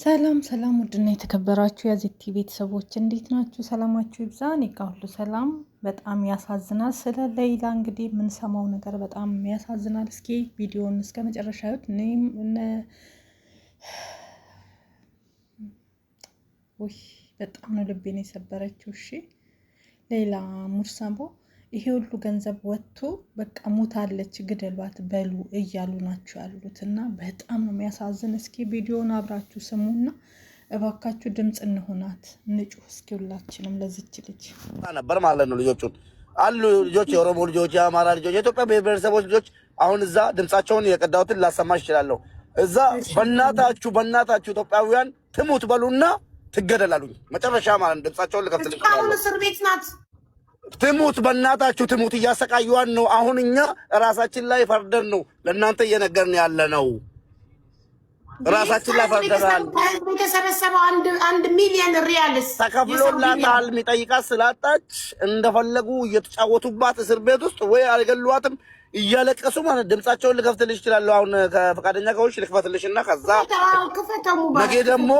ሰላም ሰላም፣ ውድና የተከበራችሁ የዚቲ ቤተሰቦች እንዴት ናችሁ? ሰላማችሁ ይብዛ። እኔ ጋር ሁሉ ሰላም። በጣም ያሳዝናል። ስለ ሌይላ እንግዲህ የምንሰማው ነገር በጣም ያሳዝናል። እስኪ ቪዲዮውን እስከ መጨረሻ ይሁት። እኔም በጣም ነው ልቤን የሰበረችው። እሺ ሌይላ ሙርሰቦ ይሄ ሁሉ ገንዘብ ወጥቶ በቃ ሞታለች ግደሏት በሉ እያሉ ናቸው ያሉት እና በጣም ነው የሚያሳዝን። እስኪ ቪዲዮውን አብራችሁ ስሙና እባካችሁ ድምጽ እንሆናት እንጩህ እስኪ ሁላችንም ለዚች ልጅ ነበር ማለት ነው። ልጆቹን አሉ ልጆች፣ የኦሮሞ ልጆች፣ የአማራ ልጆች፣ የኢትዮጵያ ብሔረሰቦች ልጆች አሁን እዛ ድምጻቸውን የቀዳሁትን ላሰማሽ እችላለሁ። እዛ በእናታችሁ ኢትዮጵያውያን ትሙት በሉና ትገደላሉኝ መጨረሻ ማለት ነው። ድምጻቸውን ልከፍትልኝ አሁን እስር ቤት ናት። ትሙት በእናታችሁ ትሙት፣ እያሰቃዩዋን ነው። አሁን እኛ ራሳችን ላይ ፈርደን ነው ለእናንተ እየነገርን ያለ ነው። ራሳችን ላይ ፈርደናል። የተሰበሰበው 1 ሚሊዮን ሪያልስ ተከፍሎላታል። የሚጠይቃት ስላጣች እንደፈለጉ እየተጫወቱባት እስር ቤት ውስጥ ወይ አልገሏትም እያለቀሱ ማለት ድምጻቸውን ልከፍትልሽ እችላለሁ። አሁን ከፈቃደኛ ከሆንሽ ልክፈትልሽና ከዛ ነገ ደግሞ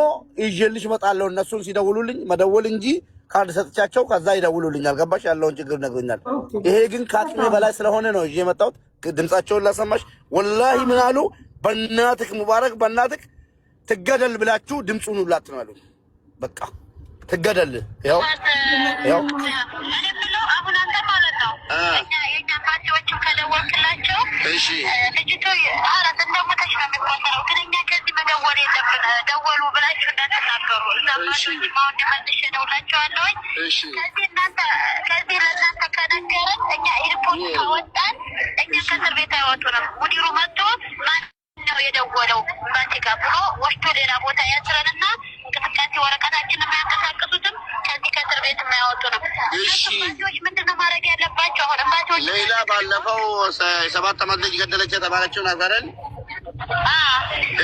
ይዤልሽ እመጣለሁ። እነሱን ሲደውሉልኝ መደወል እንጂ ካርድ ሰጥቻቸው ከዛ ይደውሉልኛል። ገባሽ? ያለውን ችግር ነግሮኛል። ይሄ ግን ከአቅሜ በላይ ስለሆነ ነው ይዤ የመጣሁት። ድምጻቸውን ላሰማሽ። ወላሂ ምን አሉ? በእናትህ ሙባረክ፣ በእናትህ ትገደል ብላችሁ ድምጹን ሁላት ነው አሉ። በቃ ትገደል። ያው አሁን አንተ ማለት ነው የኛ ፓርቲዎችም ከደወልክላቸው እሺ ልጅቱ አራት እንደሞተች ነው የሚቆጠረው። ግን እኛ ከዚህ መደወል የለብን። ደወሉ ብላችሁ እንዳትናገሩ። እዛ ፓርቲዎች ማሁን መልሼ እደውላቸዋለሁኝ። ከዚህ ለእናንተ ከነገረን እኛ ኤርፖርት ካወጣን እኛ ከእስር ቤት አይወጡንም። ሙዲሩ መጥቶ ማን ነው የደወለው ባንቴ ጋር ብሎ ወስዶ ሌላ ቦታ ያስረንና እንቅስቃሴ ወረቀታችን የሚያንቀሳቅሱትም ከዚህ ከእስር ቤት የማያወጡ ነው። ባንቴዎች ምንድነው ማድረግ ያለባቸው? አሁን ባንቴዎች ሌላ ባለፈው 7 ዓመት ልጅ ገደለች የተባለችውን አገረን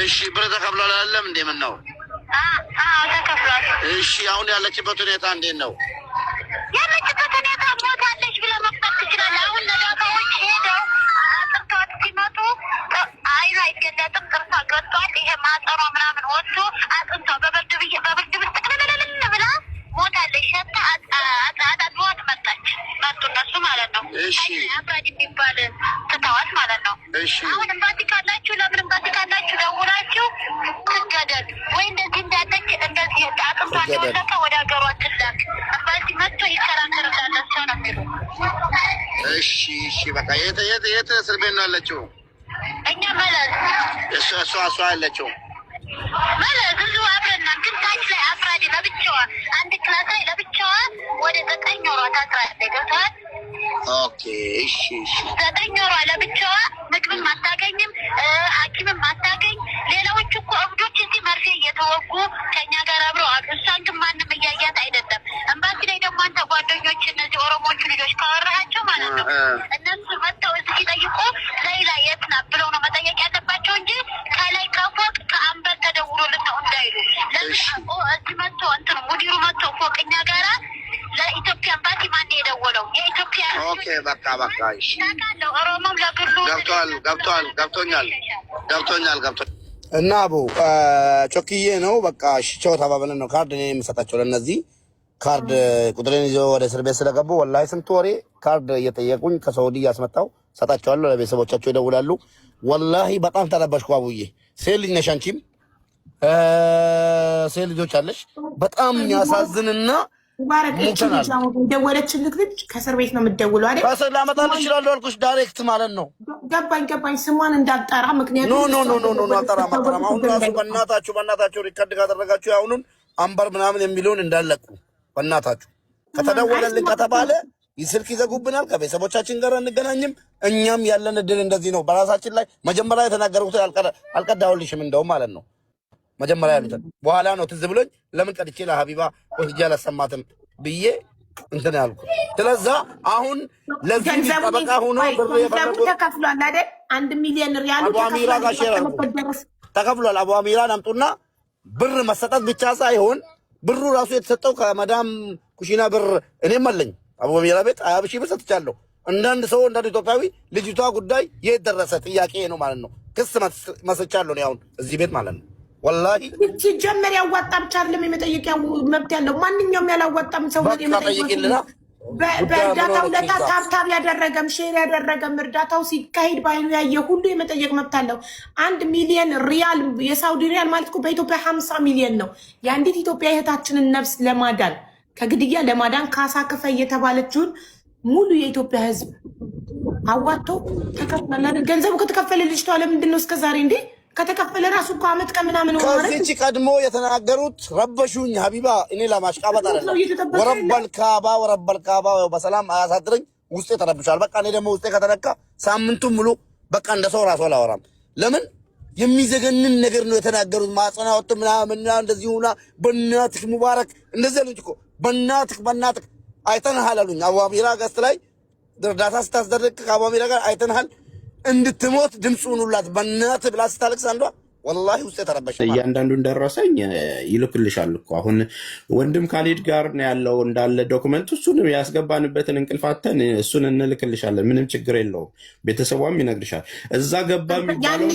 እሺ ብር ተከፍሏል አይደለም እንዴ? ምን ነው? ተከፍሏል። እሺ አሁን ያለችበት ሁኔታ እንዴት ነው? ያለችበት ሁኔታ ሞታለች ብለህ መፍታት ትችላለህ። አሁን ነዳፋዎች ሄደው አጥርተዋት ሲመጡ አይኗ አይገለጥም፣ ጥርሷ ገጥቷል። ይሄ ማጠሯ ምናምን ወጥቶ አጥንቷ በብርድ ውስጥ ቅልልልል ብላ ሞታለች። ሸታ አጣጥዋት መጡ እነሱ ማለት ነው። አብራጅ የሚባል ትተዋት ማለት ነው። አሁን እምባሲ ካላችሁ ለምን እምባሲ ካላችሁ ደውላችሁ ትገደል ወይ እንደዚህ እንዳለች እንደዚህ አጥንቷ እንደወለቀ ወደ ሀገሯ ትላክ። እምባሲ መጥቶ ይከራከርላለ ሰው ነው የሚሉ። እሺ በቃ የት እስር ቤት ነው ያለችው? እኛ መለስ እሷ ያለችው መለስ እዚሁ አብረና ግን ታች ላይ አፍራዴ ለብቻዋ አንድ ክላስ ላይ ለብቻዋ ወደ 9 ወሯ ታስራለች። ገብተዋል? ኦኬ እሺ 9 ወሯ ለብቻዋ ምግብም አታገኝም፣ ሐኪምም አታገኝ። ሌላዎቹ እኮ እብዶች እዚህ መርፌ እየተወጉ ከኛ ጋር አብረው አሉ። እሷን ግን ማንም እያያት አይደለም። እምባሲ ላይ ደግሞ አንተ ጓደኞች እነዚህ ኦሮሞቹ ልጆች ካወራሃቸው ማለት ነው እነሱ መጥተው እዚህ ሲጠይቁ ሌይላ የት ናት ብለው ነው መጠየቅ ያለባቸው እንጂ ከላይ ከፎቅ ከአንበር ተደውሎልን ነው እንዳይሉ። እዚህ መጥቶ እንትን ሙዲሩ መጥቶ ፎቅ እኛ ጋራ ለኢትዮጵያ ኤምባሲ ማን የደወለው? የኢትዮጵያ ኦኬ በቃ እሺ ታውቃለህ። ኦሮሞም ለግሉ ገብቶኛል እና አቡ ጮክዬ ነው በቃ እሺ ቻው ተባብለን ነው ካርድ እኔ የምሰጣቸው ለነዚህ ካርድ ቁጥሬን ይዘው ወደ እስር ቤት ስለገቡ ወላሂ ስንት ወሬ ካርድ እየጠየቁኝ ከሳውዲ እያስመጣው ሰጣቸዋለሁ። ለቤተሰቦቻቸው ይደውላሉ። ወላሂ በጣም ተረበሽኩ አቡዬ። ሴት ልጅ ነሽ አንቺም ሴት ልጆች አለሽ። በጣም የሚያሳዝንና ሙባረክ ደወለችልክ ልጅ ከእስር ቤት ነው የምትደውለው አይደል? ከእስር ላመጣልሽ እችላለሁ አልኩሽ። ዳይሬክት ማለት ነው። ገባኝ ስሟን እንዳልጠራ ምክንያቱም ኖ አልጠራም። አሁን ራሱ በእናታችሁ ሪከርድ ካደረጋችሁ አሁኑን አንበር ምናምን የሚለውን እንዳለቁ በእናታችሁ ከተደወለልን ከተባለ ስልክ ይዘጉብናል። ከቤተሰቦቻችን ጋር እንገናኝም። እኛም ያለን እድል እንደዚህ ነው። በራሳችን ላይ መጀመሪያ የተናገሩት አልቀዳሁልሽም እንደውም ማለት ነው። መጀመሪያ ያሉትን በኋላ ነው ትዝ ብሎኝ ለምን ቀድቼ ለሀቢባ ወስጄ አላሰማትም ብዬ እንትን ያልኩት። ስለዛ አሁን ለዚህ ጠበቃ ሆኖ ገንዘቡ ተከፍሏል አይደል? 1 ሚሊዮን ሪያል አቡ አሚራ ጋር ሼር ተከፍሏል። አቡ አሚራን አምጡና ብር መሰጠት ብቻ ሳይሆን ብሩ ራሱ የተሰጠው ከመዳም ኩሽና ብር እኔም አለኝ አቡ አሚራ ቤት 20 ሺህ ብር ሰጥቻለሁ። እንዳንድ ሰው እንዳንድ ኢትዮጵያዊ ልጅቷ ጉዳይ የት ደረሰ ጥያቄ ነው ማለት ነው። ክስ መስቻለሁ ነው አሁን እዚህ ቤት ማለት ነው። ወላሂ ሲጀመር ያዋጣ ብቻ አይደለም የመጠየቂያ መብት ያለው ማንኛውም ያላዋጣም ሰው ጠይቅልና በእርዳታው ለታብታብ ያደረገም ሼር ያደረገም እርዳታው ሲካሄድ ባይኑ ያየ ሁሉ የመጠየቅ መብት አለው። 1 ሚሊዮን ሪያል የሳውዲ ሪያል ማለት እኮ በኢትዮጵያ 50 ሚሊዮን ነው። የአንዲት ኢትዮጵያ እህታችንን ነፍስ ለማዳን ከግድያ ለማዳን ካሳ ክፈይ የተባለችውን ሙሉ የኢትዮጵያ ሕዝብ አዋጥቶ ተከፈለ። ገንዘቡ ከተከፈለ ልጅቷ ለምንድን ነው እስከዛሬ እንዴ? ከተከፈለ ራሱ እኮ አመት ከምናምን ነው ማለት ከዚህች ቀድሞ የተናገሩት ረበሹኝ ሀቢባ እኔ ለማሽቃበጥ አይደለም። ወረበል ካባ በሰላም አያሳድረኝ። ውስጤ ተረብሻል። በቃ እኔ ደግሞ ውስጤ ከተነካ ሳምንቱን ሙሉ በቃ እንደ ሰው ራሱ አላወራም። ለምን የሚዘገንን ነገር ነው የተናገሩት። ማጽና ወጥ ምናምን እንደዚህ ሆና በእናትህ ሙባረክ እንደዚህ አሉኝ እኮ በእናትህ አይተንሃል አሉኝ። አዋሚራ ገስት ላይ እርዳታ ስታስደርግ ከአዋሚራ ጋር አይተንሃል እንድትሞት ድምፁን ሁላት በእናትህ ብላ ስታለቅስ አንዷ ወላሂ ውስጥ የተረበሸ እያንዳንዱን ደረሰኝ ይልክልሻል እኮ። አሁን ወንድም ካሊድ ጋር ነው ያለው እንዳለ ዶክመንት፣ እሱን ያስገባንበትን እንቅልፋተን እሱን እንልክልሻለን። ምንም ችግር የለውም። ቤተሰቧም ይነግርሻል። እዛ ገባ የሚባለው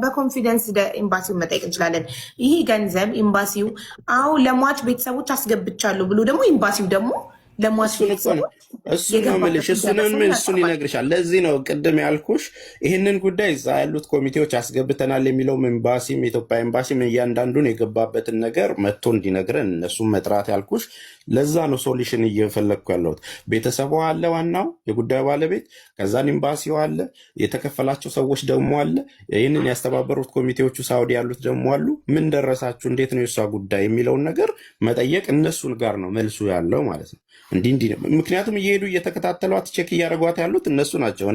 በኮንፊደንስ ኤምባሲውን መጠየቅ እንችላለን። ይህ ገንዘብ ኤምባሲው ለሟች ቤተሰቦች አስገብቻለሁ ብሎ ደግሞ ኤምባሲው ደግሞ እሱን ነው የምልሽ። እሱን ይነግርሻል። ለዚህ ነው ቅድም ያልኩሽ ይህንን ጉዳይ እዛ ያሉት ኮሚቴዎች አስገብተናል የሚለውም ኤምባሲም የኢትዮጵያ ኤምባሲም እያንዳንዱን የገባበትን ነገር መጥቶ እንዲነግረን እነሱም መጥራት ያልኩሽ ለዛ ነው። ሶሉሽን እየፈለግኩ ያለሁት ቤተሰቡ አለ፣ ዋናው የጉዳዩ ባለቤት፣ ከዛን ኤምባሲው አለ፣ የተከፈላቸው ሰዎች ደግሞ አለ፣ ይህንን ያስተባበሩት ኮሚቴዎቹ ሳውዲ ያሉት ደግሞ አሉ። ምን ደረሳችሁ፣ እንዴት ነው የሷ ጉዳይ የሚለውን ነገር መጠየቅ እነሱን ጋር ነው መልሱ ያለው ማለት ነው። እንዲህ ነው። ምክንያቱም እየሄዱ እየተከታተሏት ቼክ እያደረጓት ያሉት እነሱ ናቸው።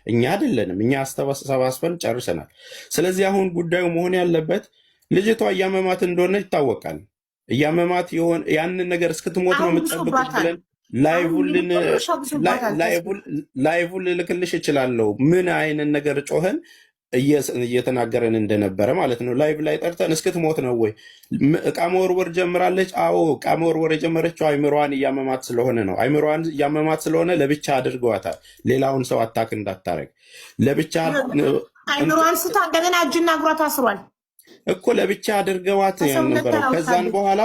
እኛ አይደለንም። እኛ አስተባስበን ጨርሰናል። ስለዚህ አሁን ጉዳዩ መሆን ያለበት ልጅቷ እያመማት እንደሆነ ይታወቃል። እያመማት ያንን ነገር እስክትሞት ነው የምትጠብቁት ብለን ላይቡን ልልክልሽ እችላለሁ። ምን አይነት ነገር ጮኸን እየተናገረን እንደነበረ ማለት ነው። ላይቭ ላይ ጠርተን እስክትሞት ነው ወይ እቃ መወርወር ጀምራለች? አዎ እቃ መወርወር የጀመረችው አይምሮዋን እያመማት ስለሆነ ነው። አይምሮዋን እያመማት ስለሆነ ለብቻ አድርገዋታል። ሌላውን ሰው አታክ እንዳታረግ ለብቻ አይምሮዋን ስታ እንደገና እጅና እግሯ ታስሯል እኮ ለብቻ አድርገዋት ነበረው። ከዛን በኋላ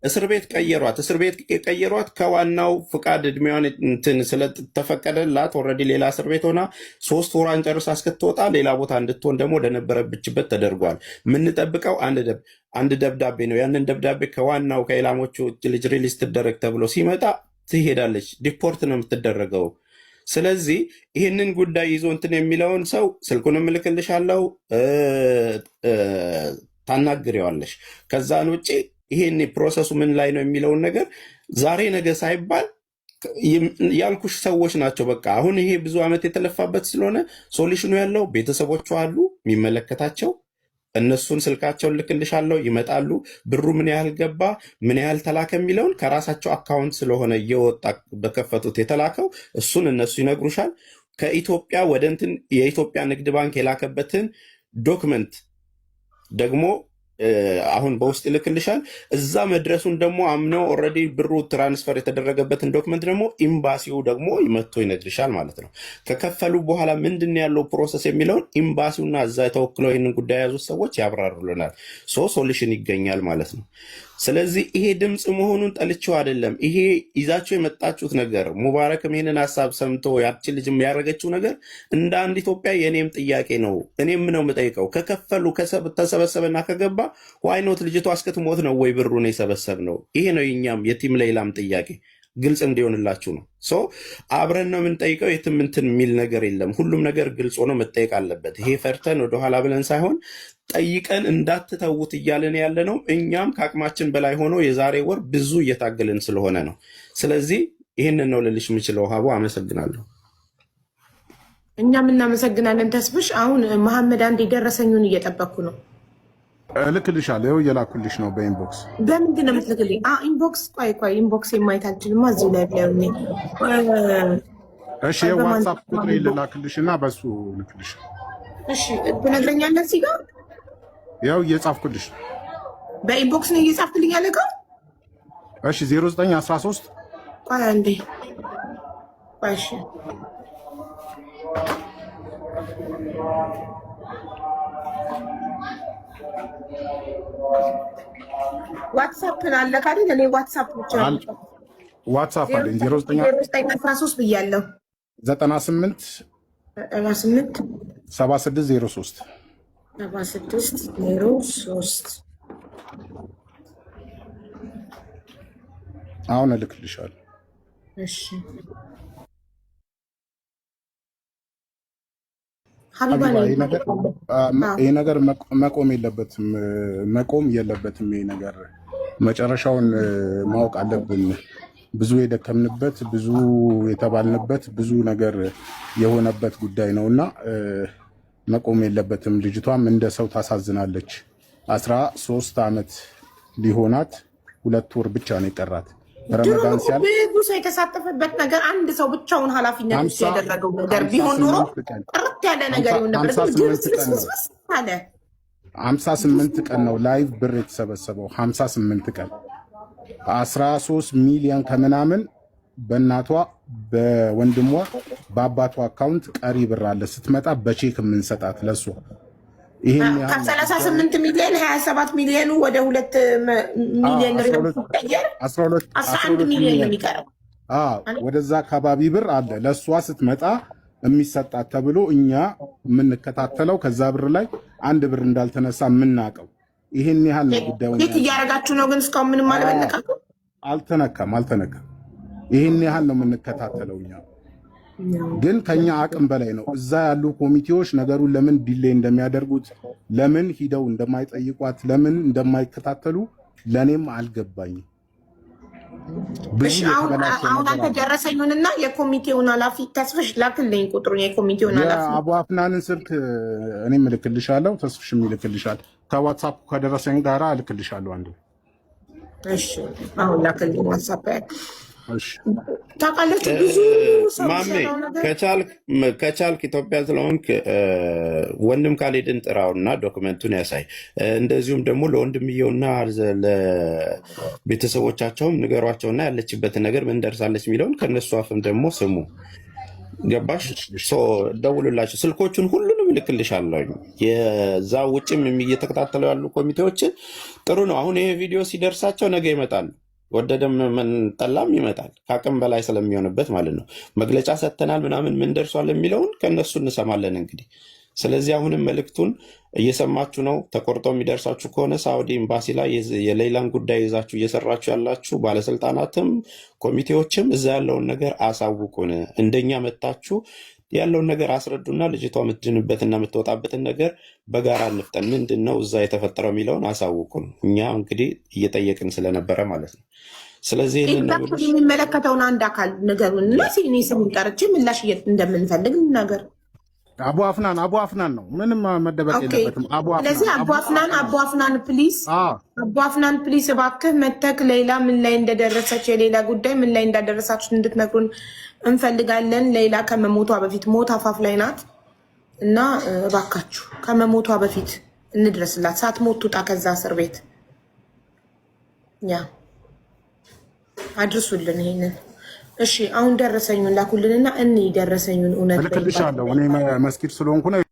እስር ቤት ቀየሯት። እስር ቤት ቀየሯት ከዋናው ፍቃድ እድሜዋን እንትን ስለተፈቀደላት ኦልሬዲ ሌላ እስር ቤት ሆና 3 ወሯን ጨርሳ እስክትወጣ ሌላ ቦታ እንድትሆን ደግሞ ወደነበረብችበት ተደርጓል። የምንጠብቀው አንድ ደብዳቤ ነው። ያንን ደብዳቤ ከዋናው ከኢላሞቹ ልጅ ሪሊዝ ትደረግ ተብሎ ሲመጣ ትሄዳለች። ዲፖርት ነው የምትደረገው። ስለዚህ ይህንን ጉዳይ ይዞ እንትን የሚለውን ሰው ስልኩንም እልክልሻለሁ፣ ታናግሪዋለሽ። ከዛን ውጭ ይሄን ፕሮሰሱ ምን ላይ ነው የሚለውን ነገር ዛሬ ነገ ሳይባል ያልኩሽ ሰዎች ናቸው። በቃ አሁን ይሄ ብዙ ዓመት የተለፋበት ስለሆነ ሶሉሽኑ ያለው ቤተሰቦቿ አሉ የሚመለከታቸው። እነሱን ስልካቸውን ልክልሻለሁ፣ ይመጣሉ። ብሩ ምን ያህል ገባ ምን ያህል ተላከ የሚለውን ከራሳቸው አካውንት ስለሆነ እየወጣ በከፈቱት የተላከው እሱን እነሱ ይነግሩሻል። ከኢትዮጵያ ወደ እንትን የኢትዮጵያ ንግድ ባንክ የላከበትን ዶክመንት ደግሞ አሁን በውስጥ ይልክልሻል። እዛ መድረሱን ደግሞ አምነው ኦልሬዲ ብሩ ትራንስፈር የተደረገበትን ዶክመንት ደግሞ ኤምባሲው ደግሞ መጥቶ ይነግርሻል ማለት ነው። ከከፈሉ በኋላ ምንድን ያለው ፕሮሰስ የሚለውን ኤምባሲውና እዛ ተወክለው ይህንን ጉዳይ የያዙት ሰዎች ያብራሩልናል። ሶሉሽን ይገኛል ማለት ነው። ስለዚህ ይሄ ድምፅ መሆኑን ጠልቼው አይደለም። ይሄ ይዛቸው የመጣችሁት ነገር ሙባረክም ይህንን ሀሳብ ሰምቶ ያችን ልጅም ያደረገችው ነገር እንደ አንድ ኢትዮጵያ የእኔም ጥያቄ ነው። እኔም ነው የምጠይቀው። ከከፈሉ ተሰበሰበና ከገባ ዋይኖት ልጅቷ እስክትሞት ነው ወይ ብሩን የሰበሰብ ነው? ይሄ ነው የኛም የቲም ሌላም ጥያቄ። ግልጽ እንዲሆንላችሁ ነው። አብረን ነው የምንጠይቀው። የትም እንትን የሚል ነገር የለም። ሁሉም ነገር ግልጽ ሆኖ መጠየቅ አለበት። ይሄ ፈርተን ወደኋላ ብለን ሳይሆን ጠይቀን እንዳትተዉት እያለን ያለ ነው። እኛም ከአቅማችን በላይ ሆኖ የዛሬ ወር ብዙ እየታገልን ስለሆነ ነው። ስለዚህ ይህንን ነው ልልሽ የምችለው። ሀቡ አመሰግናለሁ። እኛም እናመሰግናለን ተስብሽ። አሁን መሐመድ አንድ የደረሰኙን እየጠበቅኩ ነው። እልክልሻለሁ። ይኸው እየላኩልሽ ነው በኢንቦክስ። በምንድን ነው የምትልክልኝ? ኢንቦክስ። ቆይ ኢንቦክስ የማየት አልችልም። እዚሁ ላይ ብለውኝ። እሺ ዋትሳፕ ቁጥር ልላክልሽ እና በሱ ልክልሽ። እሺ ትነግረኛለህ እዚህ ጋር? ያው እየጻፍኩልሽ በኢንቦክስ ነው እየጻፍክልኝ ያለ ጋር። እሺ 0913 ቆይ አንዴ። እሺ ዋትሳፕ አለ ካለ እኔ ዋትሳፕ ብቻ ነው። ዋትሳፕ አለኝ 0913 ብያለሁ 98 7603 አሁን እልክልሻለሁ። እሺ ሀቢባ ይሄ ነገር መቆም የለበትም። ይሄ ነገር መጨረሻውን ማወቅ አለብን። ብዙ የደከምንበት፣ ብዙ የተባልንበት፣ ብዙ ነገር የሆነበት ጉዳይ ነውና መቆም የለበትም። ልጅቷም እንደ ሰው ታሳዝናለች። 13 ዓመት ሊሆናት 2 ወር ብቻ ነው የቀራት። ረመዳን ሲያል ብዙ ሰው የተሳተፈበት ነገር አንድ ሰው ብቻውን ኃላፊነት ያደረገው ነገር ቢሆን ኖሮ ጥርት ያለ ነገር ይሁን ነበር። 58 ቀን ነው ላይቭ ብር የተሰበሰበው። 58 ቀን 13 ሚሊዮን ከምናምን በእናቷ በወንድሟ በአባቷ አካውንት ቀሪ ብር አለ። ስትመጣ በቼክ የምንሰጣት ለሷ ይሄን ያህል 38 ሚሊዮን 27 ሚሊዮኑ ወደ 2 ሚሊዮን ሲቀየር 11 ሚሊዮን ነው የሚቀረው። ወደዛ አካባቢ ብር አለ ለሷ ስትመጣ የሚሰጣት ተብሎ እኛ የምንከታተለው ከዛ ብር ላይ 1 ብር እንዳልተነሳ የምናውቀው ይሄን ያህል ነው ጉዳዩ። እንዴት እያደረጋችሁ ነው ግን? እስካሁን ምንም አልተነካም። ይሄን ያህል ነው የምንከታተለው እኛ። ግን ከኛ አቅም በላይ ነው። እዛ ያሉ ኮሚቴዎች ነገሩን ለምን ዲሌይ እንደሚያደርጉት፣ ለምን ሂደው እንደማይጠይቋት፣ ለምን እንደማይከታተሉ ለኔም አልገባኝም። አሁን አንተ ደረሰኙንና የኮሚቴውን ኃላፊ ተስፍሽ ላክልኝ ቁጥሩን። የኮሚቴውን ኃላፊ አቡ አፍናንን ስልክ እኔም እልክልሻለሁ፣ ተስፍሽም ይልክልሻል። ከዋትሳፕ ከደረሰኝ ጋራ እልክልሻለሁ አንዱ። እሺ አሁን ላክልኝ ዋትሳፕ። ታውቃለች ብዙ ማሜ ከቻልክ ኢትዮጵያ ስለሆንክ ወንድም ካልሄድን ጥራውና ዶክመንቱን ያሳይ። እንደዚሁም ደግሞ ለወንድምየውና ለቤተሰቦቻቸውም ንገሯቸውና ያለችበትን ነገር ምን ደርሳለች የሚለውን ከነሱ አፍም ደግሞ ስሙ። ገባሽ? ደውሉላቸው። ስልኮቹን ሁሉንም እልክልሻለሁ። የዛ ውጭም እየተከታተሉ ያሉ ኮሚቴዎችን ጥሩ ነው። አሁን ይሄ ቪዲዮ ሲደርሳቸው ነገ ይመጣሉ። ወደደም ጠላም ይመጣል። ከአቅም በላይ ስለሚሆንበት ማለት ነው። መግለጫ ሰጥተናል ምናምን ምን ደርሷል የሚለውን ከነሱ እንሰማለን እንግዲህ። ስለዚህ አሁንም መልእክቱን እየሰማችሁ ነው። ተቆርጦ የሚደርሳችሁ ከሆነ ሳውዲ ኤምባሲ ላይ የሌላን ጉዳይ ይዛችሁ እየሰራችሁ ያላችሁ ባለስልጣናትም ኮሚቴዎችም እዛ ያለውን ነገር አሳውቁን። እንደኛ መታችሁ ያለውን ነገር አስረዱና ልጅቷ የምትድንበትና የምትወጣበትን ነገር በጋራ እንፍጠን። ምንድን ነው እዛ የተፈጠረው የሚለውን አሳውቁን። እኛ እንግዲህ እየጠየቅን ስለነበረ ማለት ነው። ስለዚህ የሚመለከተውን አንድ አካል ነገሩን እና እኔ ስሙን ጠርቼ ምላሽ እንደምንፈልግ ነገር አቡ አፍናን ነው። ምንም መደበቅ የለበትም። ስለዚህ አቡ አፍናን ፕሊስ እባክህ መተክ ሌላ ምን ላይ እንደደረሰች የሌላ ጉዳይ ምን ላይ እንዳደረሳችሁ እንድትነግሩን እንፈልጋለን። ሌላ ከመሞቷ በፊት ሞት አፋፍ ላይ ናት እና እባካችሁ ከመሞቷ በፊት እንድረስላት። ሳትሞት ትውጣ ከዛ እስር ቤት። ያ አድርሱልን ይሄንን። እሺ አሁን ደረሰኙን ላኩልንና እኔ ደረሰኙን እውነት ልክልሻለሁ። እኔ መስጊድ ስለሆንኩ ነው።